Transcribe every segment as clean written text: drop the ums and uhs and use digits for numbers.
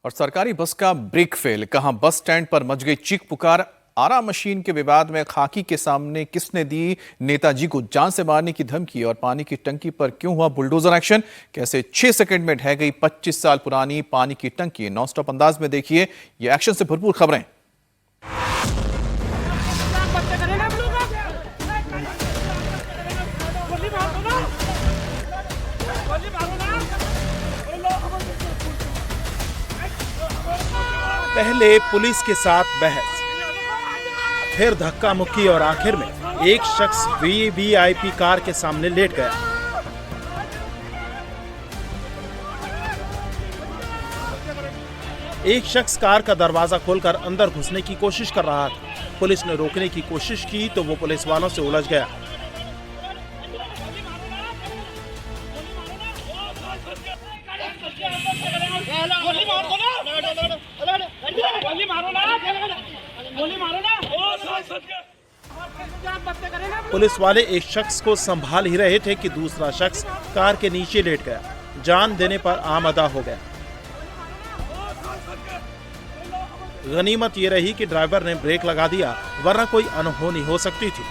और सरकारी बस का ब्रेक फेल, कहां बस स्टैंड पर मच गई चीख पुकार। आरा मशीन के विवाद में खाकी के सामने किसने दी नेताजी को जान से मारने की धमकी, और पानी की टंकी पर क्यों हुआ बुलडोजर एक्शन। कैसे 6 सेकंड में ढह गई 25 साल पुरानी पानी की टंकी। नॉन स्टॉप अंदाज में देखिए ये एक्शन से भरपूर खबरें। पहले पुलिस के साथ बहस, फिर धक्का मुक्की और आखिर में एक शख्स वीवीआईपी कार के सामने लेट गया। एक शख्स कार का दरवाजा खोलकर अंदर घुसने की कोशिश कर रहा था। पुलिस ने रोकने की कोशिश की तो वो पुलिस वालों से उलझ गया। पुलिस वाले एक शख्स को संभाल ही रहे थे कि दूसरा शख्स कार के नीचे लेट गया। जान देने पर आमदा हो गया। गनीमत ये रही कि ड्राइवर ने ब्रेक लगा दिया, वरना कोई अनहोनी हो सकती थी।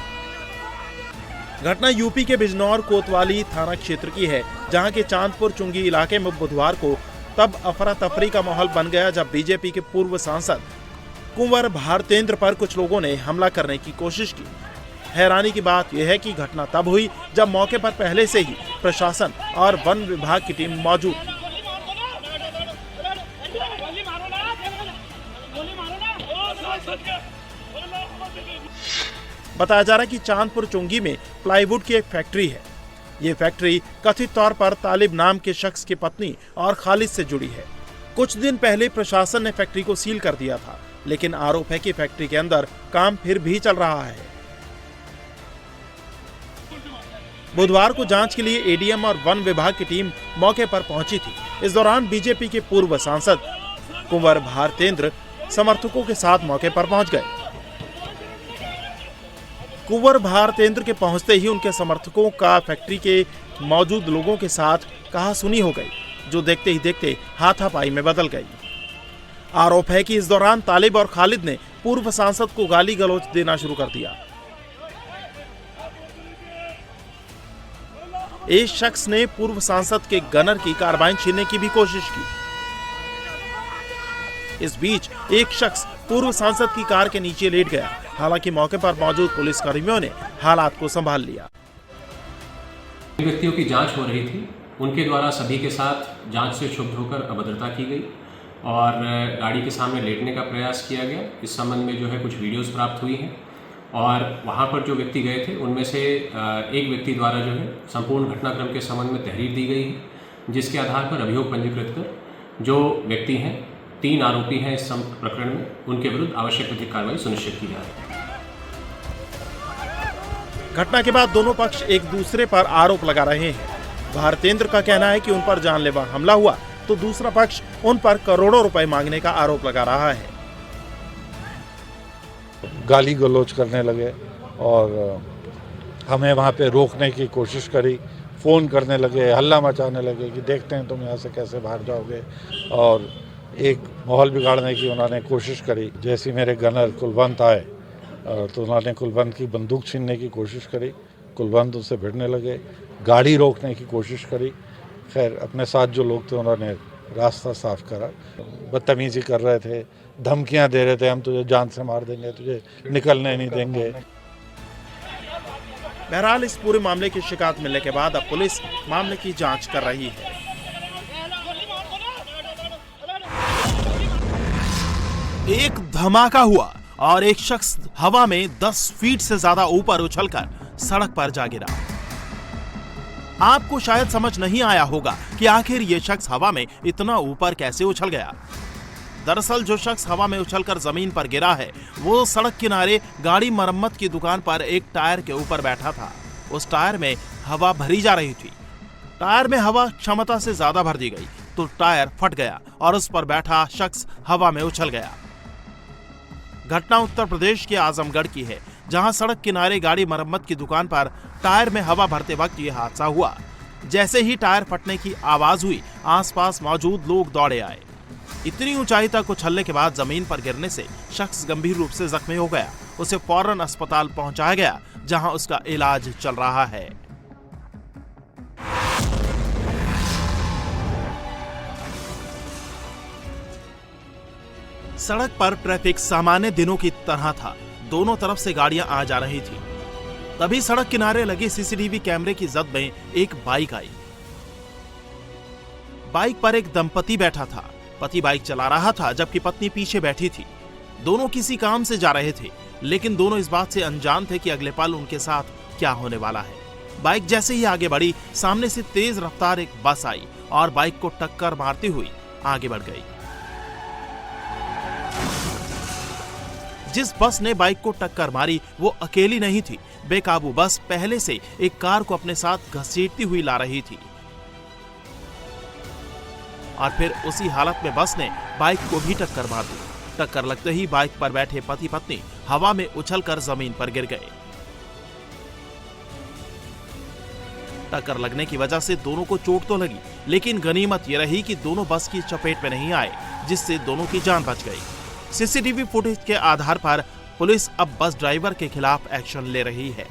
घटना यूपी के बिजनौर कोतवाली थाना क्षेत्र की है, जहां के चांदपुर चुंगी इलाके में बुधवार को तब अफरा तफरी का माहौल बन गया जब बीजेपी के पूर्व सांसद कुंवर भारतेंद्र पर कुछ लोगों ने हमला करने की कोशिश की। हैरानी की बात यह है कि घटना तब हुई जब मौके पर पहले से ही प्रशासन और वन विभाग की टीम मौजूद थी। बताया जा रहा है कि चांदपुर चुंगी में प्लाईवुड की एक फैक्ट्री है। ये फैक्ट्री कथित तौर पर तालिब नाम के शख्स की पत्नी और खालिद से जुड़ी है। कुछ दिन पहले प्रशासन ने फैक्ट्री को सील कर दिया था, लेकिन आरोप है कि फैक्ट्री के अंदर काम फिर भी चल रहा है। बुधवार को जांच के लिए एडीएम और वन विभाग की टीम मौके पर पहुंची थी। इस दौरान बीजेपी के पूर्व सांसद कुंवर भारतेंद्र समर्थकों के साथ मौके पर पहुंच गए। कुंवर भारतेंद्र के पहुंचते ही उनके समर्थकों का फैक्ट्री के मौजूद लोगों के साथ कहासुनी हो गई, जो देखते ही देखते हाथापाई में बदल गई। आरोप है कि इस दौरान तालिब और खालिद ने पूर्व सांसद को गाली गलौज देना शुरू कर दिया। एक शख्स ने पूर्व सांसद के गनर की कार्बाइन छीनने की भी कोशिश की। इस बीच एक शख्स पूर्व सांसद की कार के नीचे लेट गया। हालांकि मौके पर मौजूद पुलिस कर्मियों ने हालात को संभाल लिया। व्यक्तियों की जांच हो रही थी, उनके द्वारा सभी के साथ जांच से क्षुब्ध होकर अभद्रता की गई और गाड़ी के सामने लेटने का प्रयास किया गया। इस संबंध में जो है कुछ वीडियोस प्राप्त हुई हैं और वहां पर जो व्यक्ति गए थे उनमें से एक व्यक्ति द्वारा जो है संपूर्ण घटनाक्रम के संबंध में तहरीर दी गई है, जिसके आधार पर अभियोग पंजीकृत कर जो व्यक्ति हैं, 3 आरोपी हैं इस प्रकरण में, उनके विरुद्ध आवश्यक विधिक कार्रवाई सुनिश्चित की जा रही है। घटना के बाद दोनों पक्ष एक दूसरे पर आरोप लगा रहे हैं। भारतेंद्र का कहना है कि उन पर जानलेवा हमला हुआ, तो दूसरा पक्ष उन पर करोड़ों रुपए मांगने का आरोप लगा रहा है। गाली गलौज करने लगे और हमें वहाँ पे रोकने की कोशिश करी, फ़ोन करने लगे, हल्ला मचाने लगे कि देखते हैं तुम यहाँ से कैसे बाहर जाओगे, और एक माहौल बिगाड़ने की उन्होंने कोशिश करी। जैसे मेरे गनर कुलवंत आए तो उन्होंने कुलवंत की बंदूक छीनने की कोशिश करी। कुलवंत उससे भिड़ने लगे, गाड़ी रोकने की कोशिश करी। खैर अपने साथ जो लोग थे उन्होंने रास्ता साफ करा। बदतमीजी कर रहे थे, धमकियां दे रहे थे, हम तुझे जान से मार देंगे, तुझे निकलने नहीं देंगे। बहरहाल इस पूरे मामले की शिकायत मिलने के बाद अब पुलिस मामले की जांच कर रही है। एक धमाका हुआ और एक शख्स हवा में 10 फीट से ज्यादा ऊपर उछलकर सड़क पर जा गिरा। आपको शायद समझ नहीं आया होगा कि आखिर ये शख्स हवा में इतना ऊपर कैसे उछल गया। दरअसल जो शख्स हवा में उछलकर जमीन पर गिरा है, वो सड़क किनारे गाड़ी मरम्मत की दुकान पर एक टायर के ऊपर बैठा था। उस टायर में हवा भरी जा रही थी। टायर में हवा क्षमता से ज्यादा भर दी गई तो टायर फट गया और उस पर बैठा शख्स हवा में उछल गया। घटना उत्तर प्रदेश के आजमगढ़ की है, जहां सड़क किनारे गाड़ी मरम्मत की दुकान पर टायर में हवा भरते वक्त यह हादसा हुआ। जैसे ही टायर फटने की आवाज हुई, आसपास मौजूद लोग दौड़े आए। इतनी ऊंचाई तक उछलने के बाद जमीन पर गिरने से शख्स गंभीर रूप से जख्मी हो गया। उसे फौरन अस्पताल पहुंचाया गया, जहां उसका इलाज चल रहा है। सड़क पर ट्रैफिक सामान्य दिनों की तरह था। दोनों तरफ से गाड़ियां आ जा रही थी। तभी सड़क किनारे लगे सीसीटीवी कैमरे की जद में एक बाइक आई। बाइक पर एक दंपति बैठा था। पति बाइक चला रहा था जबकि पत्नी पीछे बैठी थी। दोनों किसी काम से जा रहे थे, लेकिन दोनों इस बात से अनजान थे कि अगले पल उनके साथ क्या होने वाला है। बाइक जैसे ही आगे बढ़ी, सामने से तेज रफ्तार एक बस आई और बाइक को टक्कर मारती हुई आगे बढ़ गई। जिस बस ने बाइक को टक्कर मारी वो अकेली नहीं थी। बेकाबू बस पहले से एक कार को अपने साथ घसीटती हुई ला रही थी और फिर उसी हालत में बस ने बाइक को भी टक्कर मार दी। टक्कर लगते ही बाइक पर बैठे पति पत्नी हवा में उछलकर जमीन पर गिर गए। टक्कर लगने की वजह से दोनों को चोट तो लगी, लेकिन गनीमत यह रही कि दोनों बस की चपेट में नहीं आए, जिससे दोनों की जान बच गई। सीसीटीवी फुटेज के आधार पर पुलिस अब बस ड्राइवर के खिलाफ एक्शन ले रही है।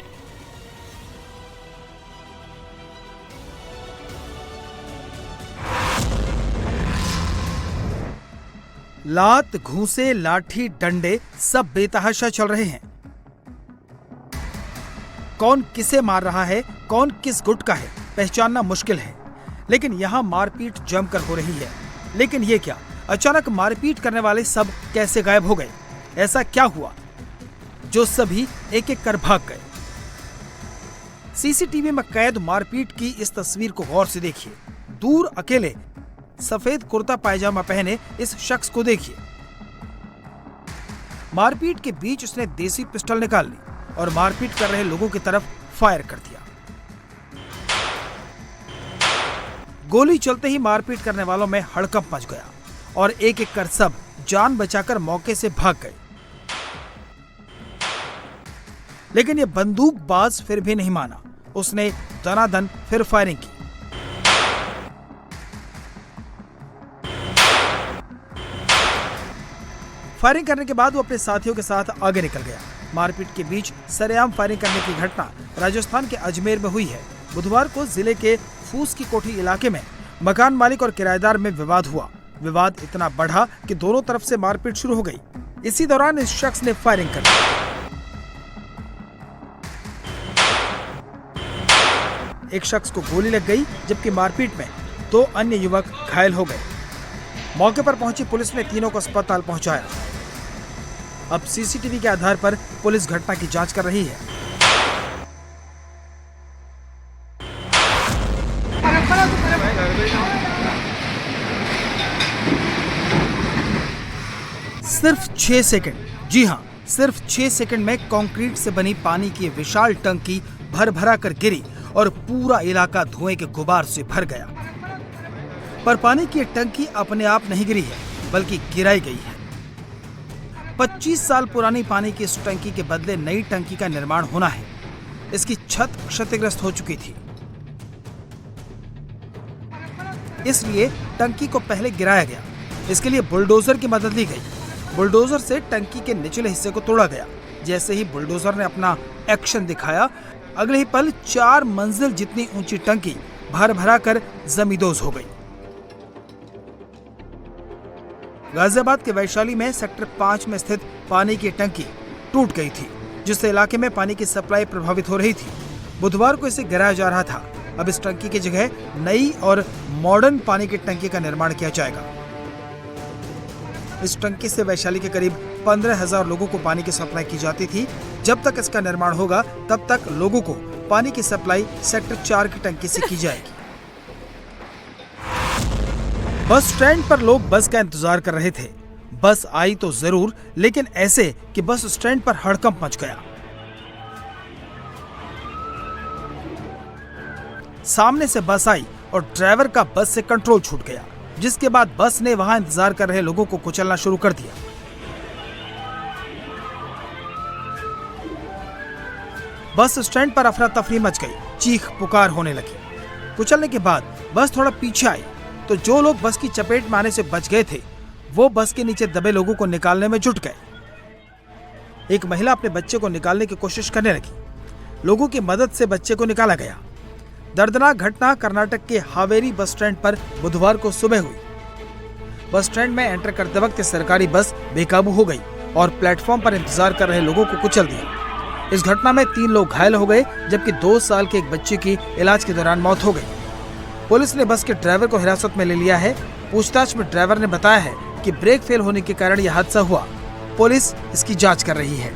लात, घूंसे, लाठी, डंडे सब बेतहाशा चल रहे हैं। कौन किसे मार रहा है, कौन किस गुट का है, पहचानना मुश्किल है। लेकिन यहां मारपीट जमकर हो रही है। लेकिन ये क्या, अचानक मारपीट करने वाले सब कैसे गायब हो गए? ऐसा क्या हुआ जो सभी एक एक कर भाग गए? सीसीटीवी में कैद मारपीट की इस तस्वीर को गौर से देखिए। दूर अकेले सफेद कुर्ता पायजामा पहने इस शख्स को देखिए। मारपीट के बीच उसने देसी पिस्टल निकाल ली और मारपीट कर रहे लोगों की तरफ फायर कर दिया। गोली चलते ही मारपीट करने वालों में हड़कंप मच गया और एक एक कर सब जान बचाकर मौके से भाग गए। लेकिन यह बंदूकबाज फिर भी नहीं माना। उसने दनादन फिर फायरिंग की। फायरिंग करने के बाद वो अपने साथियों के साथ आगे निकल गया। मारपीट के बीच सरेआम फायरिंग करने की घटना राजस्थान के अजमेर में हुई है। बुधवार को जिले के फूस की कोठी इलाके में मकान मालिक और किराएदार में विवाद हुआ। विवाद इतना बढ़ा कि दोनों तरफ से मारपीट शुरू हो गई। इसी दौरान इस शख्स ने फायरिंग कर दी। एक शख्स को गोली लग गई, जबकि मारपीट में 2 अन्य युवक घायल हो गए। मौके पर पहुंची पुलिस ने तीनों को अस्पताल पहुंचाया। अब सीसीटीवी के आधार पर पुलिस घटना की जांच कर रही है। सिर्फ 6 सेकंड, जी हां, सिर्फ 6 सेकंड में कंक्रीट से बनी पानी की विशाल टंकी भर भरा कर गिरी और पूरा इलाका धुएं के गुबार से भर गया। पर पानी की टंकी अपने आप नहीं गिरी है, बल्कि गिराई गई है। 25 साल पुरानी पानी की इस टंकी के बदले नई टंकी का निर्माण होना है। इसकी छत क्षतिग्रस्त हो चुकी थी, इसलिए टंकी को पहले गिराया गया। इसके लिए बुलडोजर की मदद ली गई। बुलडोजर से टंकी के निचले हिस्से को तोड़ा गया। जैसे ही बुलडोजर ने अपना एक्शन दिखाया, अगले ही पल 4 मंजिल जितनी ऊंची टंकी भर भरा कर जमींदोज हो गई। गाजियाबाद के वैशाली में सेक्टर 5 में स्थित पानी की टंकी टूट गई थी, जिससे इलाके में पानी की सप्लाई प्रभावित हो रही थी। बुधवार को इसे गिराया जा रहा था। अब इस टंकी की जगह नई और मॉडर्न पानी की टंकी का निर्माण किया जाएगा। इस टंकी से वैशाली के करीब 15,000 लोगों को पानी की सप्लाई की जाती थी। जब तक इसका निर्माण होगा, तब तक लोगों को पानी की सप्लाई सेक्टर 4 की टंकी से की जाएगी। बस स्टैंड पर लोग बस का इंतजार कर रहे थे। बस आई तो जरूर, लेकिन ऐसे कि बस स्टैंड पर हड़कंप मच गया। सामने से बस आई और ड्राइवर का बस से कंट्रोल छूट गया, जिसके बाद बस ने वहां इंतजार कर रहे लोगों को कुचलना शुरू कर दिया। बस स्टैंड पर अफरा तफरी मच गई, चीख पुकार होने लगी। कुचलने के बाद बस थोड़ा पीछे आई तो जो लोग बस की चपेट में आने से बच गए थे, वो बस के नीचे दबे लोगों को निकालने में जुट गए। एक महिला अपने बच्चे को निकालने की कोशिश करने लगी। लोगों की मदद से बच्चे को निकाला गया। दर्दनाक घटना कर्नाटक के हावेरी बस स्टैंड पर बुधवार को सुबह हुई। बस स्टैंड में एंटर करते वक्त सरकारी बस बेकाबू हो गई और प्लेटफॉर्म पर इंतजार कर रहे लोगों को कुचल दिया। इस घटना में 3 लोग घायल हो गए, जबकि 2 साल के एक बच्चे की इलाज के दौरान मौत हो गई। पुलिस ने बस के ड्राइवर को हिरासत में ले लिया है। पूछताछ में ड्राइवर ने बताया है कि ब्रेक फेल होने के कारण यह हादसा हुआ। पुलिस इसकी जांच कर रही है।